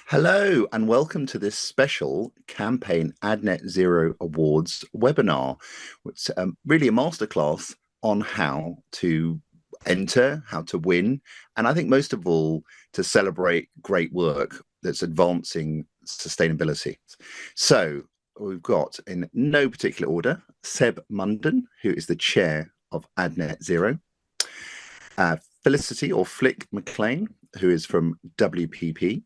Hello, and welcome to this special Campaign AdNet Zero Awards webinar. It's really a masterclass on how to enter, how to win, and I think most of all, to celebrate great work that's advancing sustainability. So we've got, in no particular order, Seb Munden, who is the chair of AdNet Zero, Felicity or Flick McLean, who is from WPP.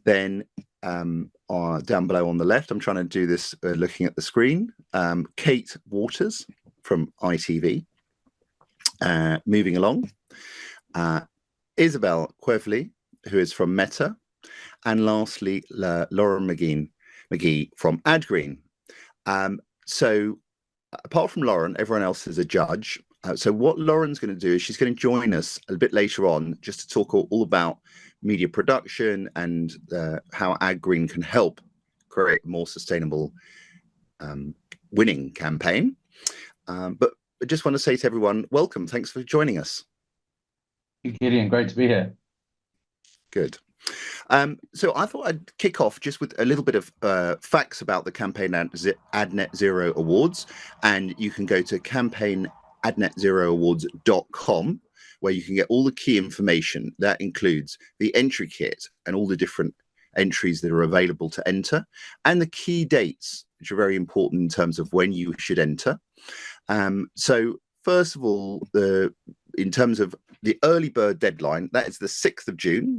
Then down below on the left, I'm trying to do this looking at the screen, Kate Waters from ITV. Moving along, Isabel Quevely, who is from Meta. And lastly, Lauren McGee from AdGreen. So apart from Lauren, everyone else is a judge. So what Lauren's going to do is she's going to join us a bit later on just to talk all about media production and how AdGreen can help create a more sustainable winning campaign. But I just want to say to everyone, welcome. Thanks for joining us. Gideon, great to be here. Good. So I thought I'd kick off just with a little bit of facts about the Campaign AdNet Zero Awards. And you can go to campaignadnetzeroawards.com, where you can get all the key information. That includes the entry kit and all the different entries that are available to enter, and the key dates, which are very important in terms of when you should enter. So first of all, in terms of the early bird deadline, that is the 6th of June.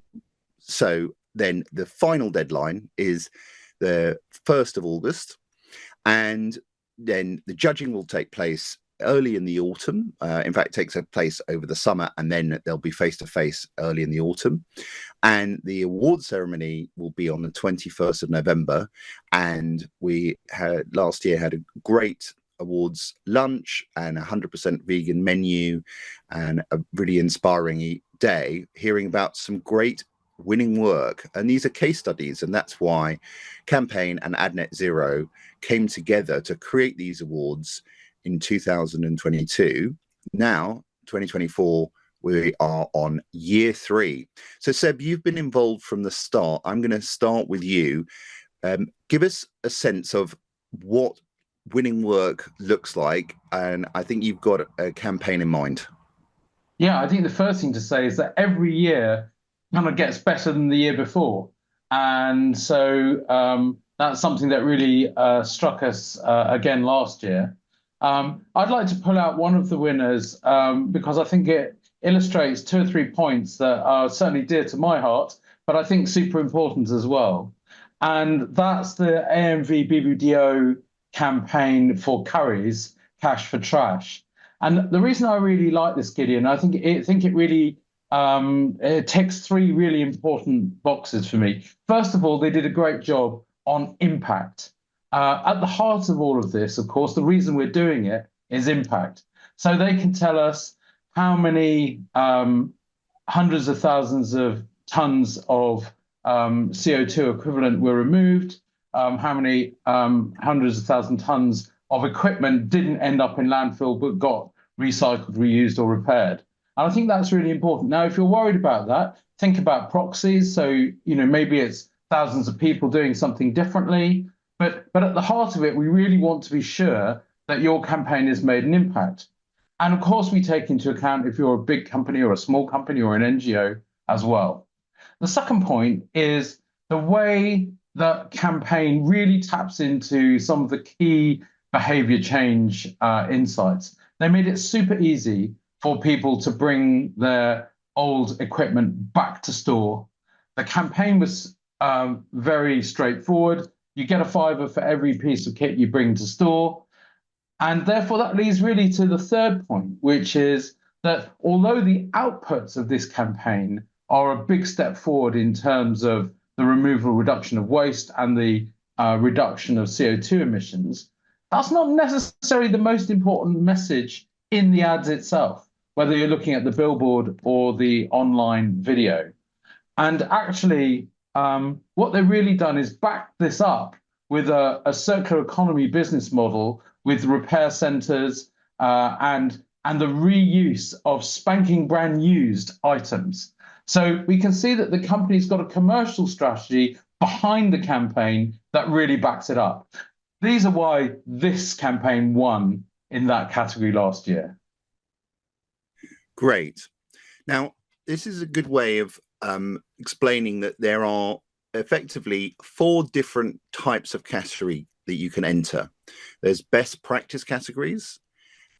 So then the final deadline is the 1st of August. And then the judging will take place early in the autumn. In fact, it takes place over the summer, and then they'll be face-to-face early in the autumn. And the award ceremony will be on the 21st of November. And we had last year had a great awards lunch and 100% vegan menu and a really inspiring day, hearing about some great winning work. And these are case studies, and that's why Campaign and AdNet Zero came together to create these awards in 2022. Now, 2024, we are on year 3. So Seb, you've been involved from the start. I'm going to start with you. Give us a sense of what winning work looks like, and I think you've got a campaign in mind. Yeah, I think the first thing to say is that every year kind of gets better than the year before. And so that's something that really struck us again last year. I'd like to pull out one of the winners because I think it illustrates 2 or 3 points that are certainly dear to my heart, but I think super important as well. And that's the AMV BBDO campaign for Currys, Cash for Trash. And the reason I really like this, Gideon, I think it really it ticks 3 really important boxes for me. First of all, they did a great job on impact. At the heart of all of this, of course, the reason we're doing it is impact. So they can tell us how many hundreds of thousands of tons of CO2 equivalent were removed, how many hundreds of thousand tons of equipment didn't end up in landfill but got recycled, reused, or repaired. And I think that's really important. Now, if you're worried about that, think about proxies. So, maybe it's thousands of people doing something differently. But at the heart of it, we really want to be sure that your campaign has made an impact. And of course, we take into account if you're a big company or a small company or an NGO as well. The second point is the way that campaign really taps into some of the key behavior change insights. They made it super easy for people to bring their old equipment back to store. The campaign was very straightforward. You get a £5 for every piece of kit you bring to store. And therefore, that leads really to the third point, which is that although the outputs of this campaign are a big step forward in terms of the removal, reduction of waste and the reduction of CO2 emissions, that's not necessarily the most important message in the ads itself, whether you're looking at the billboard or the online video. And actually, what they've really done is back this up with a circular economy business model with repair centres and the reuse of spanking brand used items. So we can see that the company's got a commercial strategy behind the campaign that really backs it up. These are why this campaign won in that category last year. Great. Now, this is a good way of explaining that there are effectively 4 different types of category that you can enter. There's best practice categories.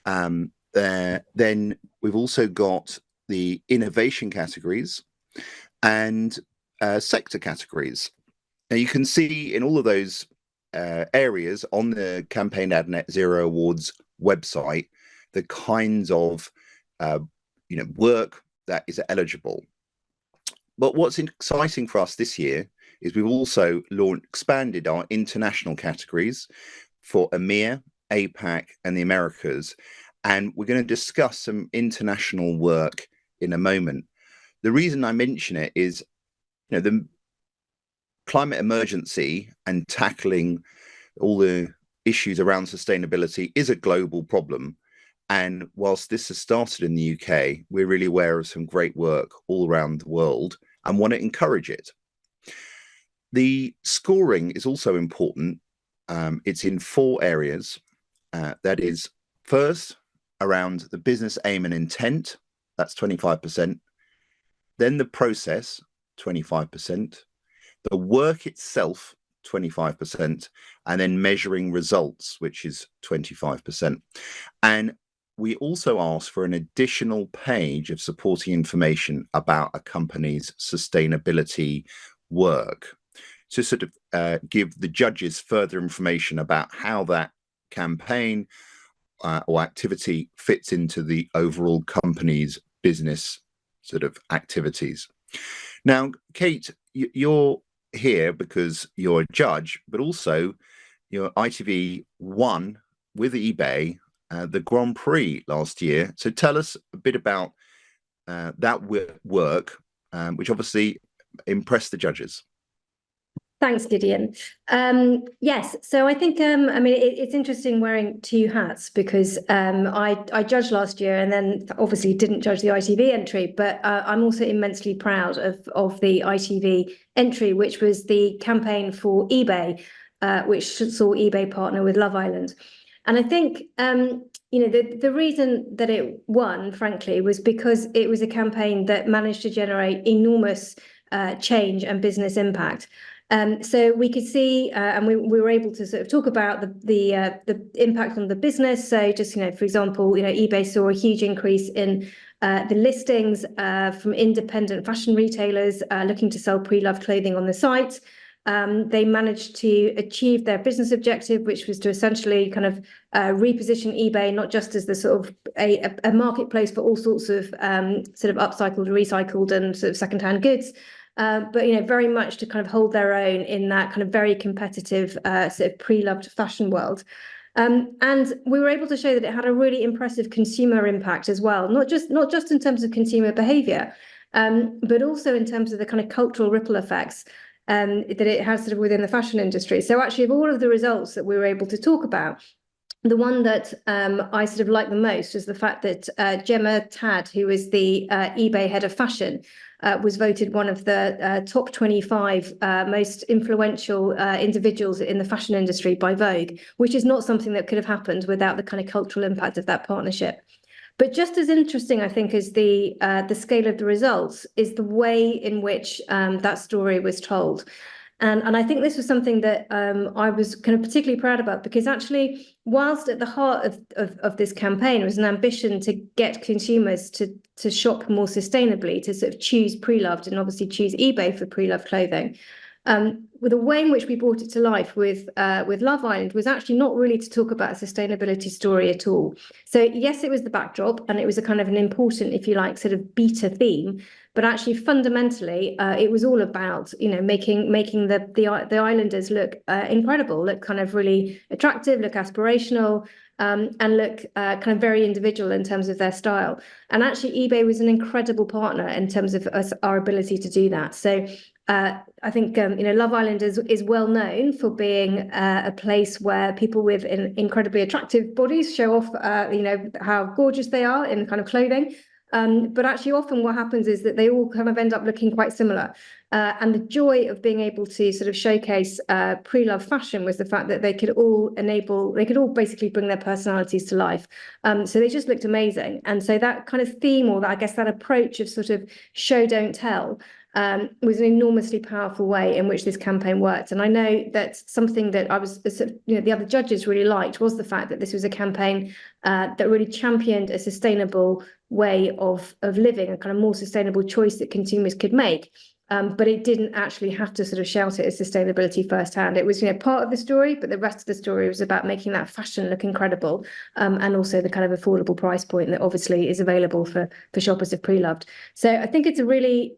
Then we've also got the innovation categories and sector categories. Now you can see in all of those areas on the Campaign Ad Net Zero Awards website the kinds of work that is eligible. But what's exciting for us this year is we've also expanded our international categories for EMEA, APAC, and the Americas. And we're going to discuss some international work in a moment. The reason I mention it is, the climate emergency and tackling all the issues around sustainability is a global problem. And whilst this has started in the UK, we're really aware of some great work all around the world and want to encourage it. The scoring is also important. It's in 4 areas. That is, first, around the business aim and intent, that's 25%. Then the process, 25%. The work itself, 25%. And then measuring results, which is 25%. And we also ask for an additional page of supporting information about a company's sustainability work to sort of give the judges further information about how that campaign or activity fits into the overall company's business sort of activities. Now, Kate, you're here because you're a judge, but also your ITV won with eBay the Grand Prix last year. So tell us a bit about that work, which obviously impressed the judges. Thanks, Gideon. Yes, so I think it's interesting wearing 2 hats because I judged last year and then obviously didn't judge the ITV entry, but I'm also immensely proud of the ITV entry, which was the campaign for eBay, which saw eBay partner with Love Island. And I think the reason that it won, frankly, was because it was a campaign that managed to generate enormous change and business impact. So we could see, and we were able to sort of talk about the impact on the business. So just, for example, eBay saw a huge increase in the listings from independent fashion retailers looking to sell pre-loved clothing on the site. They managed to achieve their business objective, which was to essentially kind of reposition eBay not just as the sort of a marketplace for all sorts of sort of upcycled, recycled, and sort of secondhand goods. But very much to kind of hold their own in that kind of very competitive sort of pre-loved fashion world. And we were able to show that it had a really impressive consumer impact as well, not just in terms of consumer behavior, but also in terms of the kind of cultural ripple effects that it has sort of within the fashion industry. So actually, of all of the results that we were able to talk about, the one that I sort of like the most is the fact that Gemma Tad, who is the eBay head of fashion, was voted one of the top 25 most influential individuals in the fashion industry by Vogue, which is not something that could have happened without the kind of cultural impact of that partnership. But just as interesting, I think, as the scale of the results is the way in which that story was told. And I think this was something that I was kind of particularly proud about, because actually, whilst at the heart of this campaign was an ambition to get consumers to shop more sustainably, to sort of choose pre-loved and obviously choose eBay for pre-loved clothing, with the way in which we brought it to life with Love Island was actually not really to talk about a sustainability story at all. So yes, it was the backdrop, and it was a kind of an important, if you like, sort of beta theme. But actually, fundamentally, it was all about making the islanders look incredible, look kind of really attractive, look aspirational, and look kind of very individual in terms of their style. And actually, eBay was an incredible partner in terms of our ability to do that. So I think Love Island is well known for being a place where people with incredibly attractive bodies show off how gorgeous they are in kind of clothing. But actually often what happens is that they all kind of end up looking quite similar. And the joy of being able to sort of showcase pre-loved fashion was the fact that they could all basically bring their personalities to life. So they just looked amazing. And so that kind of theme, or that, I guess that approach of sort of show, don't tell, was an enormously powerful way in which this campaign worked. And I know that something that I was, the other judges really liked was the fact that this was a campaign that really championed a sustainable way of living, a kind of more sustainable choice that consumers could make. But it didn't actually have to sort of shout it as sustainability firsthand. It was, part of the story, but the rest of the story was about making that fashion look incredible, and also the kind of affordable price point that obviously is available for shoppers of Pre-Loved. So I think it's a really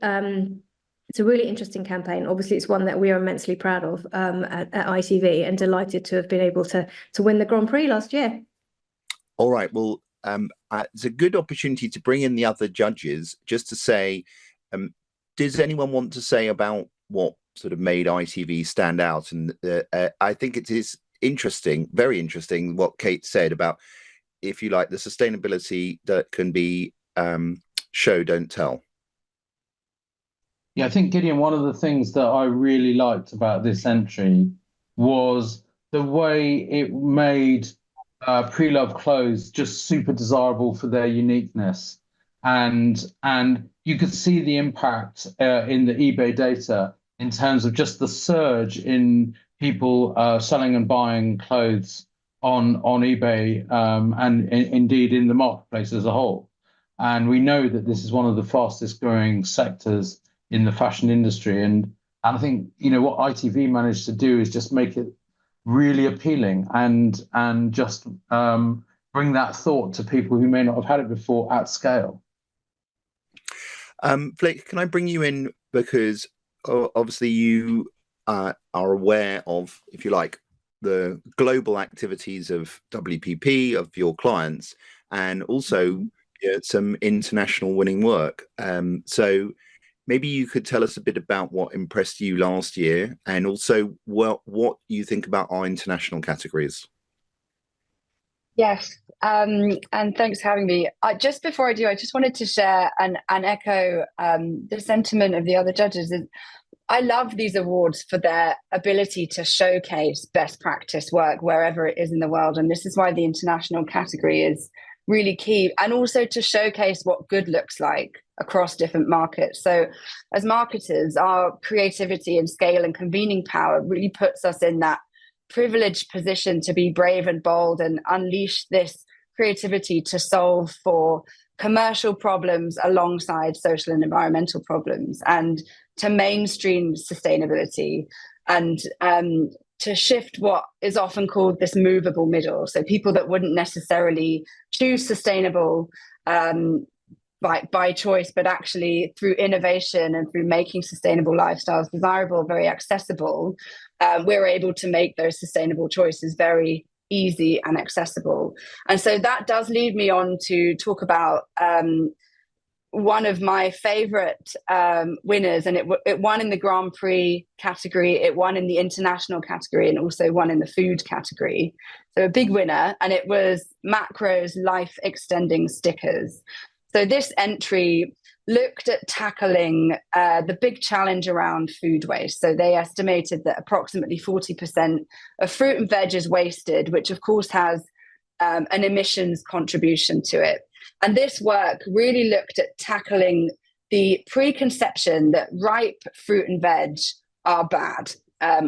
interesting campaign. Obviously, it's one that we are immensely proud of at ITV, and delighted to have been able to win the Grand Prix last year. All right. Well, it's a good opportunity to bring in the other judges just to say, does anyone want to say about what sort of made ITV stand out? And I think it is interesting, very interesting, what Kate said about, if you like, the sustainability that can be show, don't tell. Yeah, I think, Gideon, one of the things that I really liked about this entry was the way it made pre-loved clothes just super desirable for their uniqueness. And you could see the impact in the eBay data in terms of just the surge in people selling and buying clothes on eBay, and indeed in the marketplace as a whole. And we know that this is one of the fastest growing sectors in the fashion industry. And I think, what ITV managed to do is just make it really appealing and just bring that thought to people who may not have had it before at scale. Blake, can I bring you in, because obviously you are aware of, if you like, the global activities of WPP, of your clients, and also some international winning work. So maybe you could tell us a bit about what impressed you last year, and also what you think about our international categories. Yes, and thanks for having me. Just before I do, I just wanted to share and echo the sentiment of the other judges. I love these awards for their ability to showcase best practice work wherever it is in the world. And this is why the international category is really key, and also to showcase what good looks like across different markets. So as marketers, our creativity and scale and convening power really puts us in that privileged position to be brave and bold and unleash this creativity to solve for commercial problems alongside social and environmental problems, and to mainstream sustainability, and to shift what is often called this movable middle. So people that wouldn't necessarily choose sustainable by choice, but actually through innovation and through making sustainable lifestyles desirable, very accessible, we're able to make those sustainable choices very easy and accessible. And so that does lead me on to talk about one of my favorite winners, and it won in the Grand Prix category, it won in the international category, and also won in the food category. So a big winner, and it was Macro's Life Extending Stickers. So this entry looked at tackling the big challenge around food waste. So they estimated that approximately 40% of fruit and veg is wasted, which of course has an emissions contribution to it. And this work really looked at tackling the preconception that ripe fruit and veg are bad,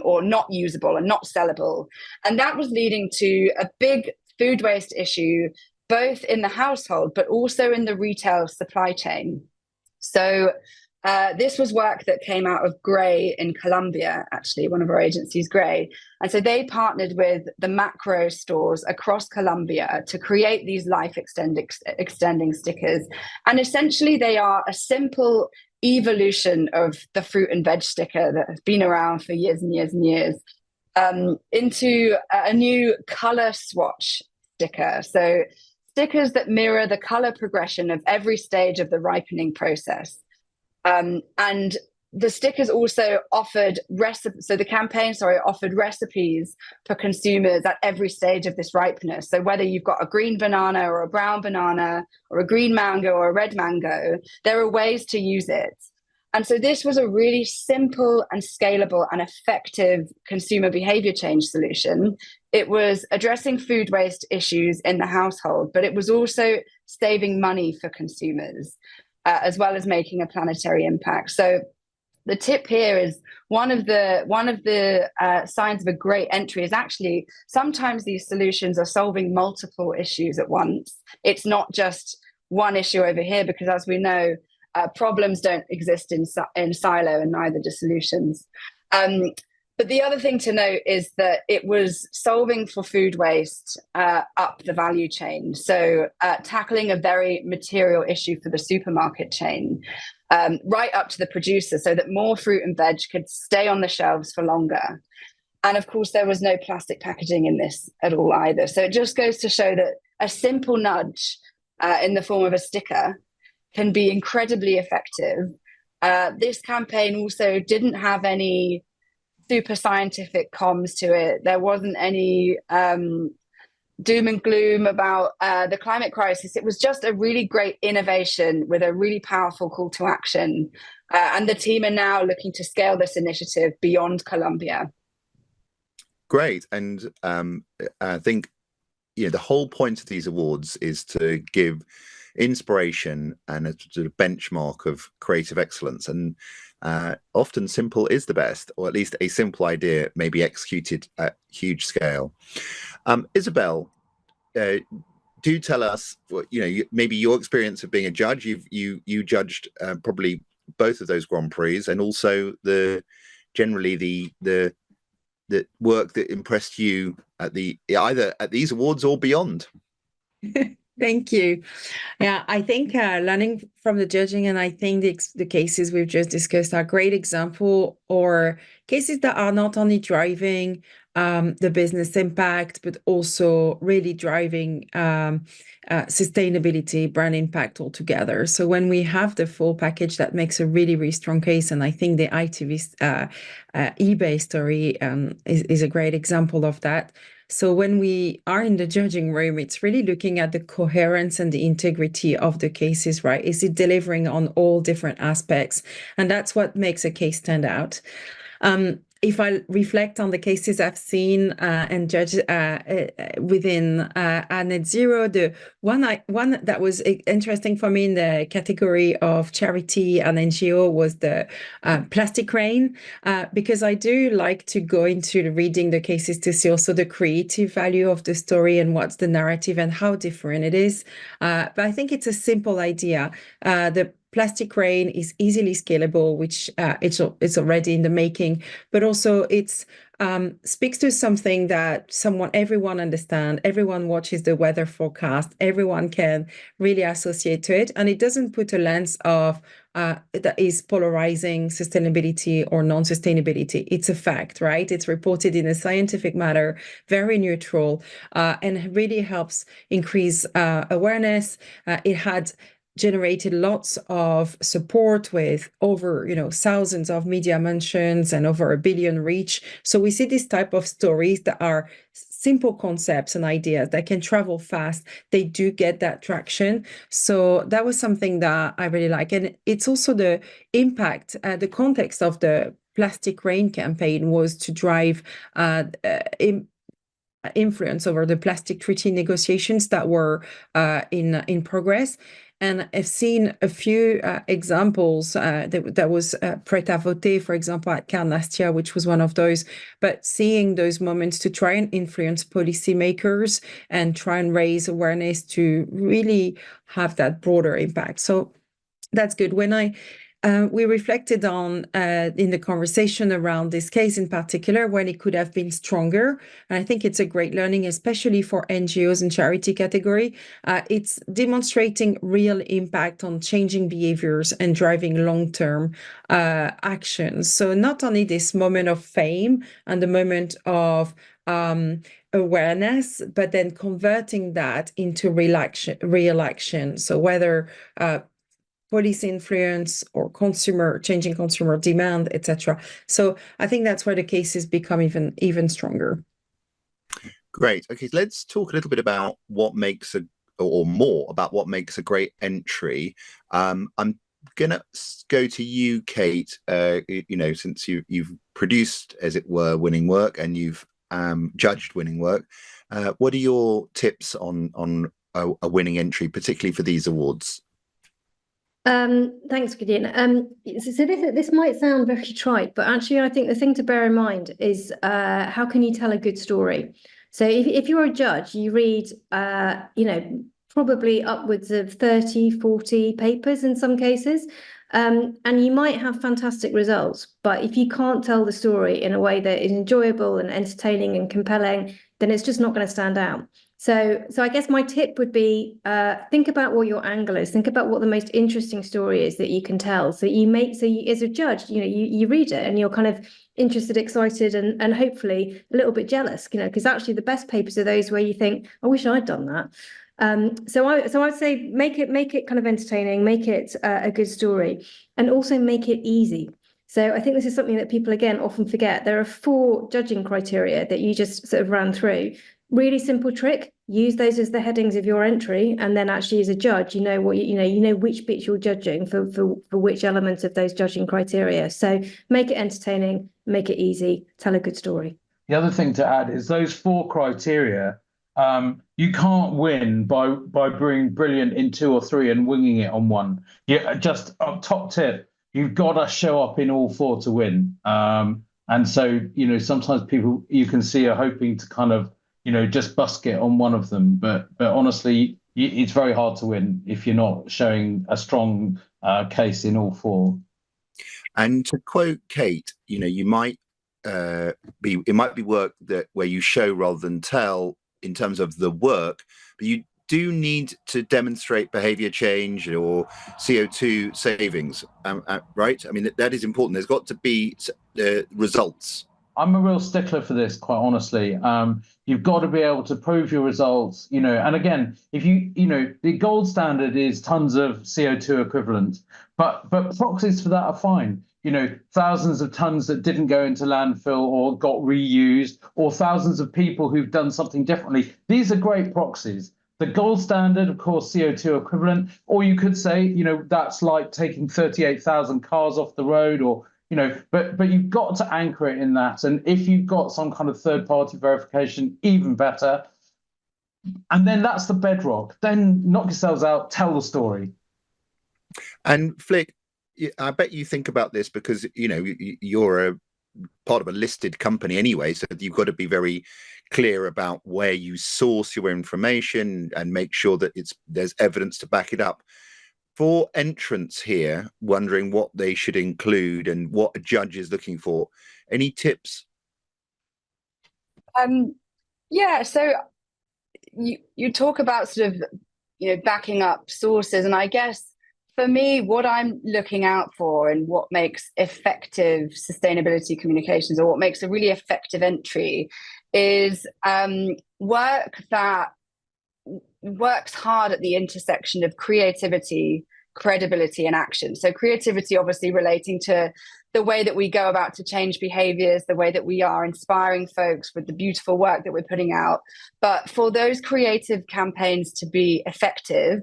or not usable and not sellable. And that was leading to a big food waste issue, both in the household, but also in the retail supply chain. So this was work that came out of Grey in Colombia, actually, one of our agencies, Grey. And so they partnered with the Macro stores across Colombia to create these life extending stickers. And essentially, they are a simple evolution of the fruit and veg sticker that has been around for years and years and years, into a new color swatch sticker. So stickers that mirror the color progression of every stage of the ripening process. And the stickers also offered so the campaign, offered recipes for consumers at every stage of this ripeness. So whether you've got a green banana or a brown banana or a green mango or a red mango, there are ways to use it. And so this was a really simple and scalable and effective consumer behavior change solution. It was addressing food waste issues in the household, but it was also saving money for consumers, as well as making a planetary impact. So the tip here is one of the signs of a great entry is actually sometimes these solutions are solving multiple issues at once. It's not just one issue over here, because as we know, problems don't exist in silo, and neither do solutions. But the other thing to note is that it was solving for food waste up the value chain. So tackling a very material issue for the supermarket chain, right up to the producer, so that more fruit and veg could stay on the shelves for longer. And of course, there was no plastic packaging in this at all either. So it just goes to show that a simple nudge in the form of a sticker can be incredibly effective. This campaign also didn't have any super scientific comms to it. There wasn't any doom and gloom about the climate crisis. It was just a really great innovation with a really powerful call to action. And the team are now looking to scale this initiative beyond Colombia. Great. And I think the whole point of these awards is to give inspiration and a sort of benchmark of creative excellence. And often simple is the best, or at least a simple idea may be executed at huge scale. Isabel, do tell us what, maybe your experience of being a judge. You judged probably both of those Grand Prix, and also the work that impressed you at either at these awards or beyond. Thank you. Yeah, I think learning from the judging, and I think the cases we've just discussed are a great example, or cases that are not only driving the business impact, but also really driving sustainability, brand impact altogether. So when we have the full package, that makes a really, really strong case. And I think the ITV eBay story is a great example of that. So when we are in the judging room, it's really looking at the coherence and the integrity of the cases, right? Is it delivering on all different aspects? And that's what makes a case stand out. If I reflect on the cases I've seen and judged within Net Zero, the one that was interesting for me in the category of charity and NGO was the Plastic Rain, because I do like to go into reading the cases to see also the creative value of the story and what's the narrative and how different it is. But I think it's a simple idea. The Plastic Rain is easily scalable, which it's already in the making, but also it's speaks to something that everyone understands, everyone watches the weather forecast, everyone can really associate to it, and it doesn't put a lens of that is polarizing sustainability or non-sustainability. It's a fact, right? It's reported in a scientific manner, very neutral, and really helps increase awareness. It had generated lots of support with over thousands of media mentions and over 1 billion reach. So we see this type of stories that are simple concepts and ideas that can travel fast. They do get that traction. So that was something that I really like. And it's also the impact, the context of the Plastic Rain campaign was to drive influence over the plastic treaty negotiations that were in progress. And I've seen a few examples. That was Prêt-à-Voter, for example, at Cannes last year, which was one of those. But seeing those moments to try and influence policymakers and try and raise awareness to really have that broader impact. So that's good. When we reflected on in the conversation around this case in particular, when it could have been stronger. And I think it's a great learning, especially for NGOs and charity category. It's demonstrating real impact on changing behaviors and driving long-term actions. So not only this moment of fame and the moment of awareness, but then converting that into real action. So whether policy influence or changing consumer demand, etc. So I think that's where the cases become even stronger. Great. Okay, let's talk a little bit about more about what makes a great entry. I'm gonna go to you, Kate. Since you've produced, as it were, winning work, and you've judged winning work, what are your tips on a winning entry, particularly for these awards? Thanks, Gideon. So this might sound very trite, but actually I think the thing to bear in mind is how can you tell a good story? So if you're a judge, you read, probably upwards of 30, 40 papers in some cases, and you might have fantastic results. But if you can't tell the story in a way that is enjoyable and entertaining and compelling, then it's just not going to stand out. So I guess my tip would be think about what your angle is. Think about what the most interesting story is that you can tell. So as a judge, you read it and you're kind of interested, excited, and hopefully a little bit jealous, because actually the best papers are those where you think, I wish I'd done that. So I would say make it kind of entertaining, make it a good story, and also make it easy. So I think this is something that people again often forget. There are 4 judging criteria that you just sort of ran through. Really simple trick. Use those as the headings of your entry, and then actually as a judge, you know which bits you're judging for which elements of those judging criteria. So make it entertaining, make it easy, tell a good story. The other thing to add is those 4 criteria. You can't win by being brilliant in 2 or 3 and winging it on one. Yeah, just a top tip. You've got to show up in all 4 to win. And so sometimes people you can see are hoping to kind of just busk it on one of them, but honestly, it's very hard to win if you're not showing a strong case in all 4. And to quote Kate, you might it might be work where you show rather than tell in terms of the work, but you do need to demonstrate behavior change or CO2 savings, right? I mean, that is important. There's got to be results. I'm a real stickler for this, quite honestly. You've got to be able to prove your results, and again, if the gold standard is tons of CO2 equivalent, but proxies for that are fine. Thousands of tons that didn't go into landfill or got reused, or thousands of people who've done something differently. These are great proxies. The gold standard, of course, CO2 equivalent, or you could say, that's like taking 38,000 cars off the road, or but you've got to anchor it in that. And if you've got some kind of third-party verification, even better. And then that's the bedrock. Then knock yourselves out, tell the story. And Flick, I bet you think about this because you're a part of a listed company anyway, so you've got to be very clear about where you source your information and make sure that there's evidence to back it up. For entrants here, wondering what they should include and what a judge is looking for, any tips? Yeah, so you talk about sort of backing up sources, and I guess for me, what I'm looking out for and what makes effective sustainability communications, or what makes a really effective entry, is work that works hard at the intersection of creativity, credibility, and action. So creativity obviously relating to the way that we go about to change behaviors, the way that we are inspiring folks with the beautiful work that we're putting out. But for those creative campaigns to be effective,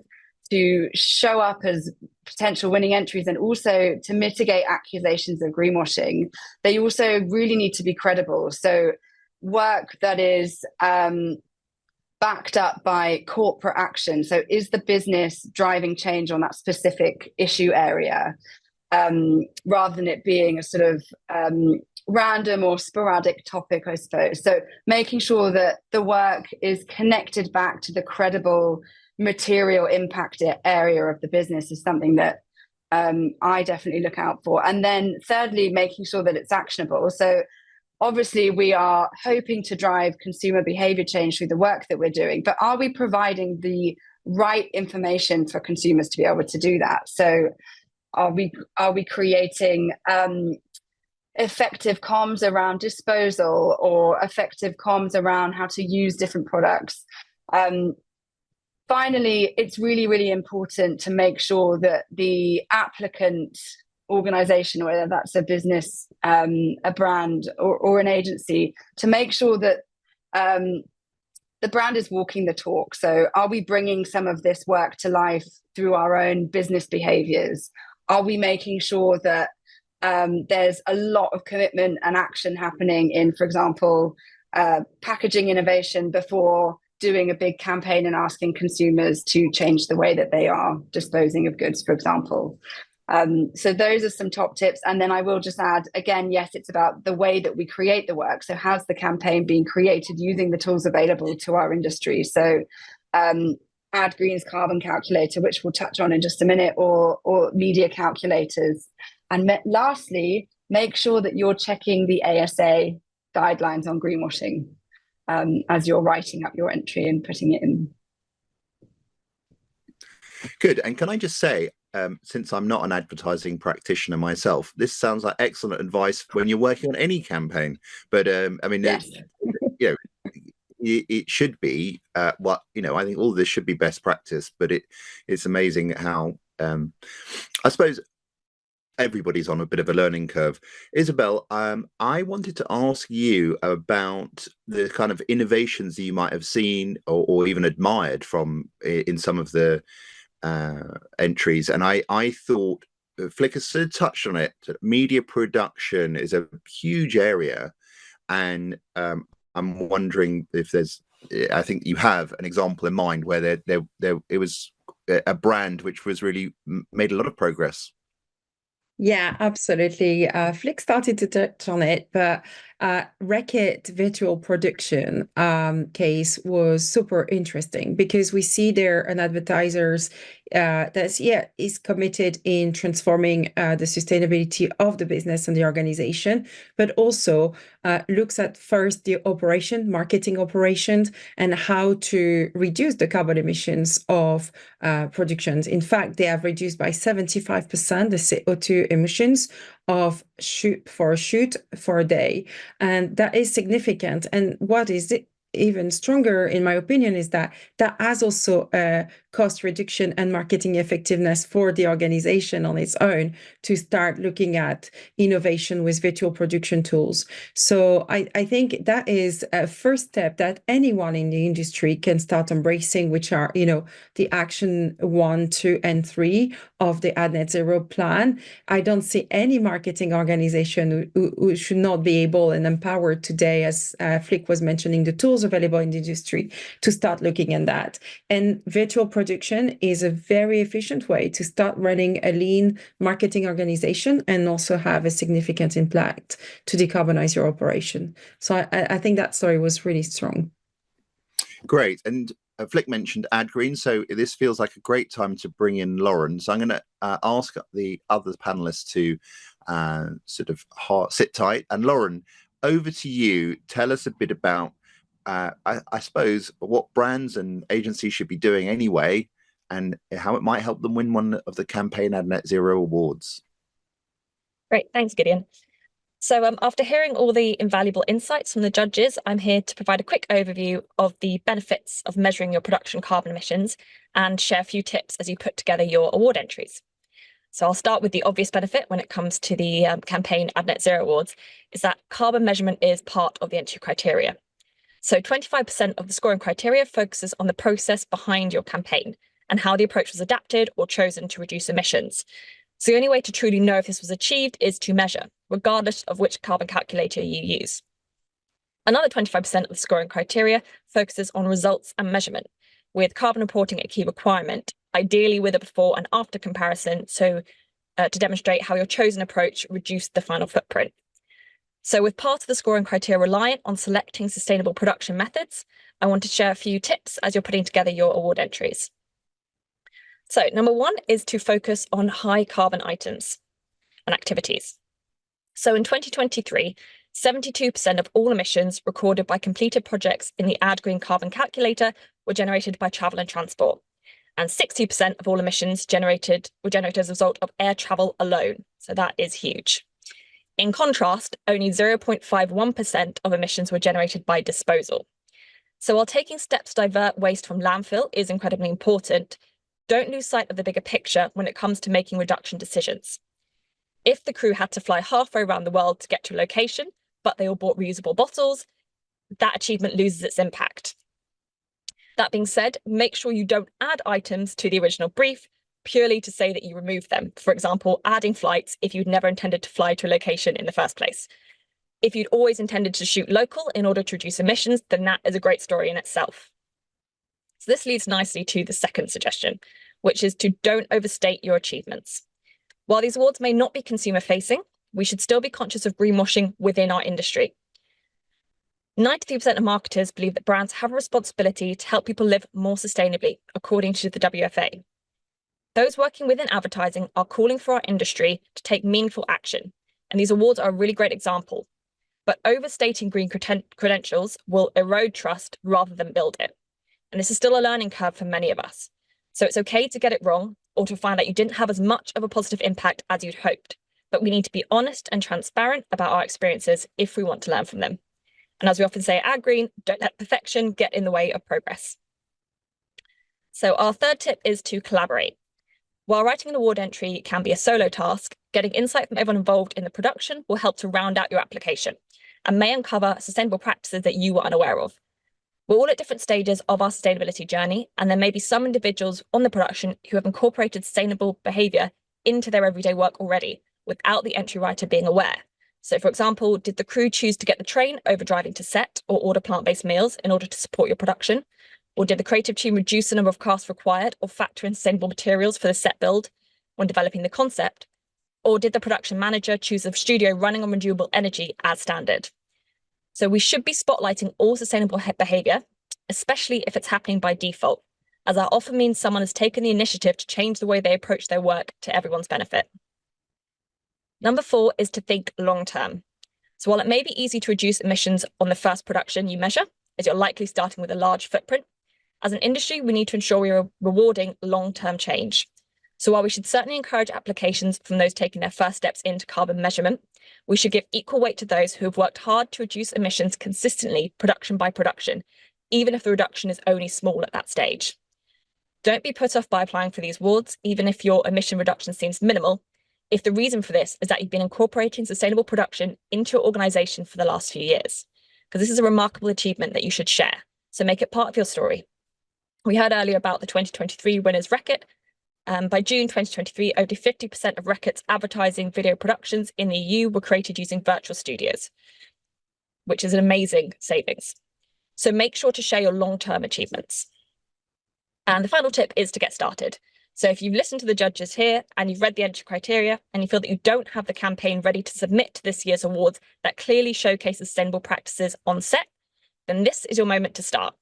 to show up as potential winning entries, and also to mitigate accusations of greenwashing, they also really need to be credible. So work that is backed up by corporate action. So is the business driving change on that specific issue area, rather than it being a sort of random or sporadic topic, I suppose. So making sure that the work is connected back to the credible material impact area of the business is something that I definitely look out for. And then thirdly, making sure that it's actionable. So obviously we are hoping to drive consumer behavior change through the work that we're doing, but are we providing the right information for consumers to be able to do that? So are we creating effective comms around disposal, or effective comms around how to use different products? finally, it's really, really important to make sure that the applicant organization, whether that's a business, a brand, or an agency, to make sure that the brand is walking the talk. So are we bringing some of this work to life through our own business behaviors? Are we making sure that there's a lot of commitment and action happening in, for example, packaging innovation before doing a big campaign and asking consumers to change the way that they are disposing of goods, for example? So those are some top tips. And then I will just add, again, yes, it's about the way that we create the work. So how's the campaign being created using the tools available to our industry? So AdGreen's carbon calculator, which we'll touch on in just a minute, or media calculators. And lastly, make sure that you're checking the ASA guidelines on greenwashing as you're writing up your entry and putting it in. Good. And can I just say, since I'm not an advertising practitioner myself, this sounds like excellent advice when you're working on any campaign. But I mean, yes. It should be I think all of this should be best practice. But it's amazing how I suppose everybody's on a bit of a learning curve. Isabel, I wanted to ask you about the kind of innovations that you might have seen or even admired from in some of the entries. And I thought Flickr sort of touched on it. Media production is a huge area. And I'm wondering if I think you have an example in mind where it was a brand which was really made a lot of progress. Yeah, absolutely. Flick started to touch on it, but Reckitt virtual production case was super interesting because we see there an advertisers is committed in transforming the sustainability of the business and the organization, but also looks at first the marketing operations, and how to reduce the carbon emissions of productions. In fact, they have reduced by 75% the CO2 emissions of shoot for a day, and that is significant. And what is even stronger, in my opinion, is that has also a cost reduction and marketing effectiveness for the organization on its own to start looking at innovation with virtual production tools. So I think that is a first step that anyone in the industry can start embracing, which are, the action 1, 2, and 3 of the Ad Net Zero plan. I don't see any marketing organization who should not be able and empowered today, as Flick was mentioning, the tools available in the industry to start looking at that. And virtual production is a very efficient way to start running a lean marketing organization and also have a significant impact to decarbonize your operation. So I think that story was really strong. Great. And Flick mentioned AdGreen, so this feels like a great time to bring in Lauren. So I'm going to ask the other panelists to sort of sit tight. And Lauren, over to you. Tell us a bit about, I suppose, what brands and agencies should be doing anyway, and how it might help them win one of the Campaign Ad Net Zero awards. Great, thanks, Gideon. So after hearing all the invaluable insights from the judges, I'm here to provide a quick overview of the benefits of measuring your production carbon emissions and share a few tips as you put together your award entries. So I'll start with the obvious benefit when it comes to the Campaign Ad Net Zero awards, is that carbon measurement is part of the entry criteria. So 25% of the scoring criteria focuses on the process behind your campaign and how the approach was adapted or chosen to reduce emissions. So the only way to truly know if this was achieved is to measure, regardless of which carbon calculator you use. Another 25% of the scoring criteria focuses on results and measurement, with carbon reporting a key requirement, ideally with a before and after comparison, so to demonstrate how your chosen approach reduced the final footprint. So with part of the scoring criteria reliant on selecting sustainable production methods, I want to share a few tips as you're putting together your award entries. So number 1 is to focus on high carbon items and activities. So in 2023, 72% of all emissions recorded by completed projects in the AdGreen carbon calculator were generated by travel and transport. And 60% of all emissions were generated as a result of air travel alone. So that is huge. In contrast, only 0.51% of emissions were generated by disposal. So while taking steps to divert waste from landfill is incredibly important, don't lose sight of the bigger picture when it comes to making reduction decisions. If the crew had to fly halfway around the world to get to a location, but they all bought reusable bottles, that achievement loses its impact. That being said, make sure you don't add items to the original brief purely to say that you removed them. For example, adding flights if you'd never intended to fly to a location in the first place. If you'd always intended to shoot local in order to reduce emissions, then that is a great story in itself. So this leads nicely to the second suggestion, which is to don't overstate your achievements. While these awards may not be consumer facing, we should still be conscious of greenwashing within our industry. 93% of marketers believe that brands have a responsibility to help people live more sustainably, according to the WFA. Those working within advertising are calling for our industry to take meaningful action, and these awards are a really great example. But overstating green credentials will erode trust rather than build it. And this is still a learning curve for many of us. So it's okay to get it wrong or to find out you didn't have as much of a positive impact as you'd hoped. But we need to be honest and transparent about our experiences if we want to learn from them. And as we often say at AdGreen, don't let perfection get in the way of progress. So our third tip is to collaborate. While writing an award entry can be a solo task, getting insight from everyone involved in the production will help to round out your application and may uncover sustainable practices that you were unaware of. We're all at different stages of our sustainability journey, and there may be some individuals on the production who have incorporated sustainable behaviour into their everyday work already, without the entry writer being aware. So, for example, did the crew choose to get the train over driving to set or order plant-based meals in order to support your production? Or did the creative team reduce the number of casts required or factor in sustainable materials for the set build when developing the concept? Or did the production manager choose a studio running on renewable energy as standard? So we should be spotlighting all sustainable behaviour, especially if it's happening by default, as that often means someone has taken the initiative to change the way they approach their work to everyone's benefit. Number 4 is to think long-term. So while it may be easy to reduce emissions on the first production you measure, as you're likely starting with a large footprint, as an industry, we need to ensure we are rewarding long-term change. So while we should certainly encourage applications from those taking their first steps into carbon measurement, we should give equal weight to those who have worked hard to reduce emissions consistently, production by production, even if the reduction is only small at that stage. Don't be put off by applying for these awards, even if your emission reduction seems minimal, if the reason for this is that you've been incorporating sustainable production into your organisation for the last few years, because this is a remarkable achievement that you should share. So make it part of your story. We heard earlier about the 2023 winners Reckitt. By June 2023, over 50% of Reckitt's advertising video productions in the EU were created using virtual studios, which is an amazing savings. So make sure to share your long-term achievements. And the final tip is to get started. So if you've listened to the judges here and you've read the entry criteria and you feel that you don't have the campaign ready to submit to this year's awards that clearly showcases sustainable practices on set, then this is your moment to start.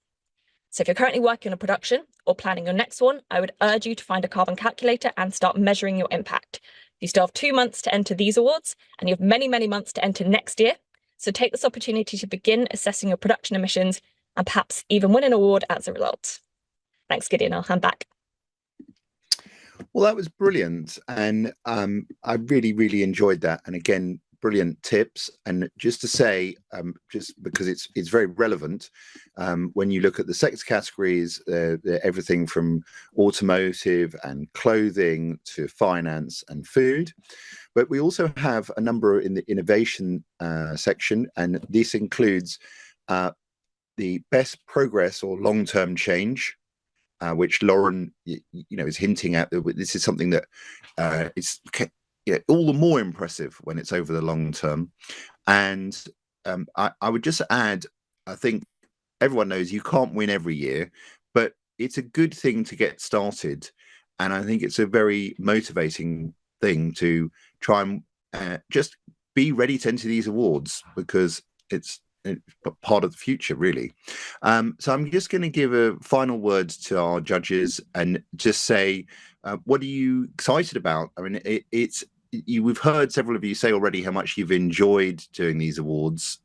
So if you're currently working on a production or planning your next one, I would urge you to find a carbon calculator and start measuring your impact. You still have 2 months to enter these awards, and you have many, many months to enter next year. So take this opportunity to begin assessing your production emissions and perhaps even win an award as a result. Thanks, Gideon. I'll hand back. Well, that was brilliant. And I really, really enjoyed that. And again, brilliant tips. And just to say, just because it's very relevant, when you look at the sector categories, everything from automotive and clothing to finance and food. But we also have a number in the innovation section, and this includes the best progress or long-term change, which Lauren, is hinting at. This is something that is all the more impressive when it's over the long term. And I would just add, I think everyone knows you can't win every year, but it's a good thing to get started. And I think it's a very motivating thing to try and just be ready to enter these awards, because it's part of the future, really. So I'm just going to give a final word to our judges and just say, what are you excited about? I mean, we've heard several of you say already how much you've enjoyed doing these awards.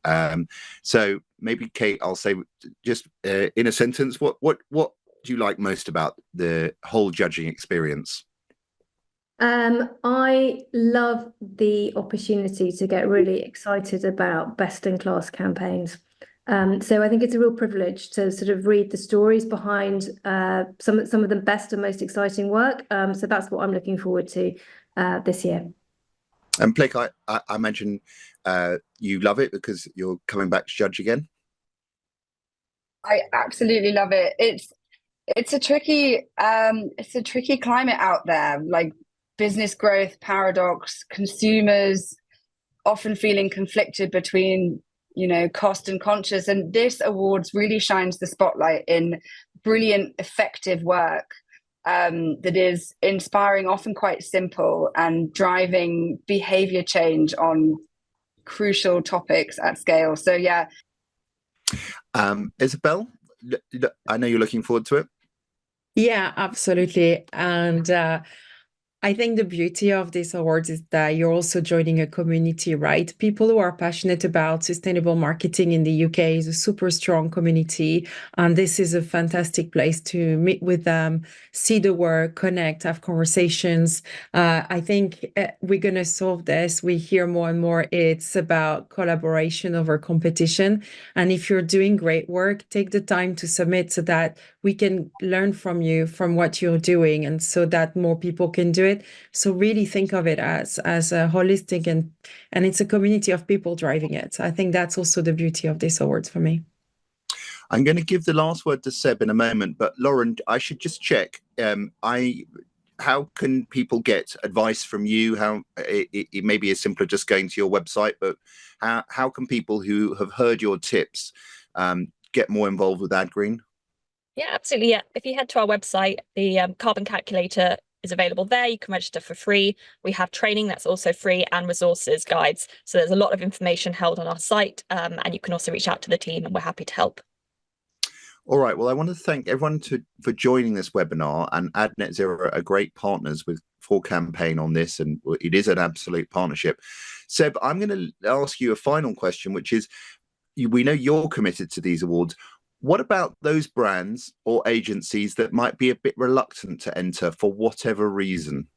So maybe Kate, I'll say just in a sentence, what do you like most about the whole judging experience? I love the opportunity to get really excited about best in class campaigns. So I think it's a real privilege to sort of read the stories behind some of the best and most exciting work. So that's what I'm looking forward to this year. And Plick, I imagine you love it because you're coming back to judge again. I absolutely love it. It's a tricky climate out there, like business growth paradox, consumers often feeling conflicted between, you know, cost and conscious. And this awards really shines the spotlight in brilliant, effective work that is inspiring, often quite simple, and driving behavior change on crucial topics at scale. So yeah. Isabel, I know you're looking forward to it. Yeah, absolutely. And I think the beauty of these awards is that you're also joining a community, right? People who are passionate about sustainable marketing in the UK is a super strong community. And this is a fantastic place to meet with them, see the work, connect, have conversations. I think we're going to solve this. We hear more and more it's about collaboration over competition. And if you're doing great work, take the time to submit so that we can learn from you, from what you're doing, and so that more people can do it. So really think of it as a holistic and it's a community of people driving it. I think that's also the beauty of this awards for me. I'm going to give the last word to Seb in a moment, but Lauren, I should just check. How can people get advice from you? How it may be as simple as just going to your website, but how can people who have heard your tips get more involved with AdGreen? Yeah, absolutely. Yeah. If you head to our website, the carbon calculator is available there. You can register for free. We have training that's also free and resources guides. So there's a lot of information held on our site, and you can also reach out to the team, and we're happy to help. All right. Well, I want to thank everyone for joining this webinar, and AdNet Zero are great partners for Campaign on this, and it is an absolute partnership. Seb, I'm going to ask you a final question, which is, we know you're committed to these awards. What about those brands or agencies that might be a bit reluctant to enter for whatever reason?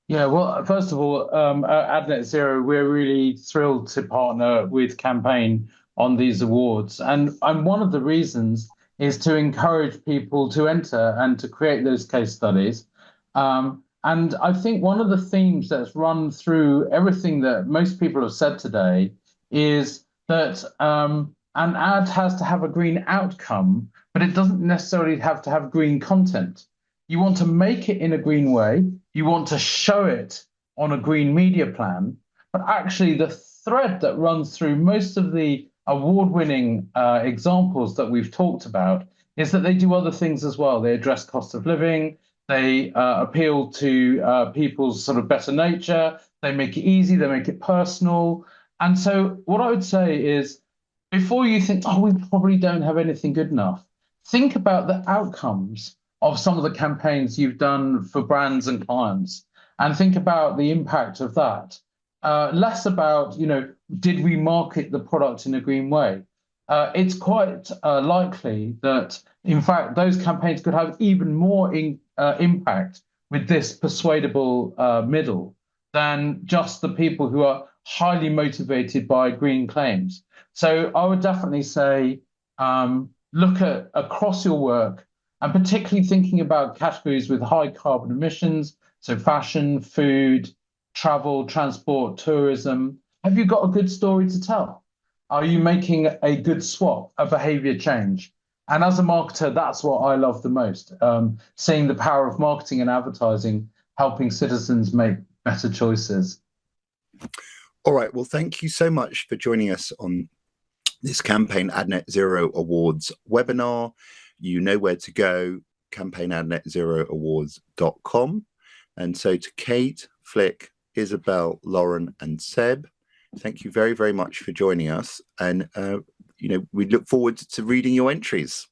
Yeah, well, first of all, at AdNet Zero, we're really thrilled to partner with Campaign on these awards. And one of the reasons is to encourage people to enter and to create those case studies. And I think one of the themes that's run through everything that most people have said today is that an ad has to have a green outcome, but it doesn't necessarily have to have green content. You want to make it in a green way. You want to show it on a green media plan. But actually, the thread that runs through most of the award-winning examples that we've talked about is that they do other things as well. They address cost of living. They appeal to people's sort of better nature. They make it easy. They make it personal. And so what I would say is, before you think, oh, we probably don't have anything good enough, think about the outcomes of some of the campaigns you've done for brands and clients, and think about the impact of that. Less about, did we market the product in a green way? It's quite likely that, in fact, those campaigns could have even more impact with this persuadable middle than just the people who are highly motivated by green claims. So I would definitely say, look at across your work, and particularly thinking about categories with high carbon emissions, so fashion, food, travel, transport, tourism. Have you got a good story to tell? Are you making a good swap, a behavior change? And as a marketer, that's what I love the most, seeing the power of marketing and advertising, helping citizens make better choices. All right. Well, thank you so much for joining us on this Campaign AdNet Zero Awards webinar. You know where to go, campaignadnetzeroawards.com. And so to Kate, Flick, Isabel, Lauren, and Seb, thank you very, very much for joining us. And, we look forward to reading your entries.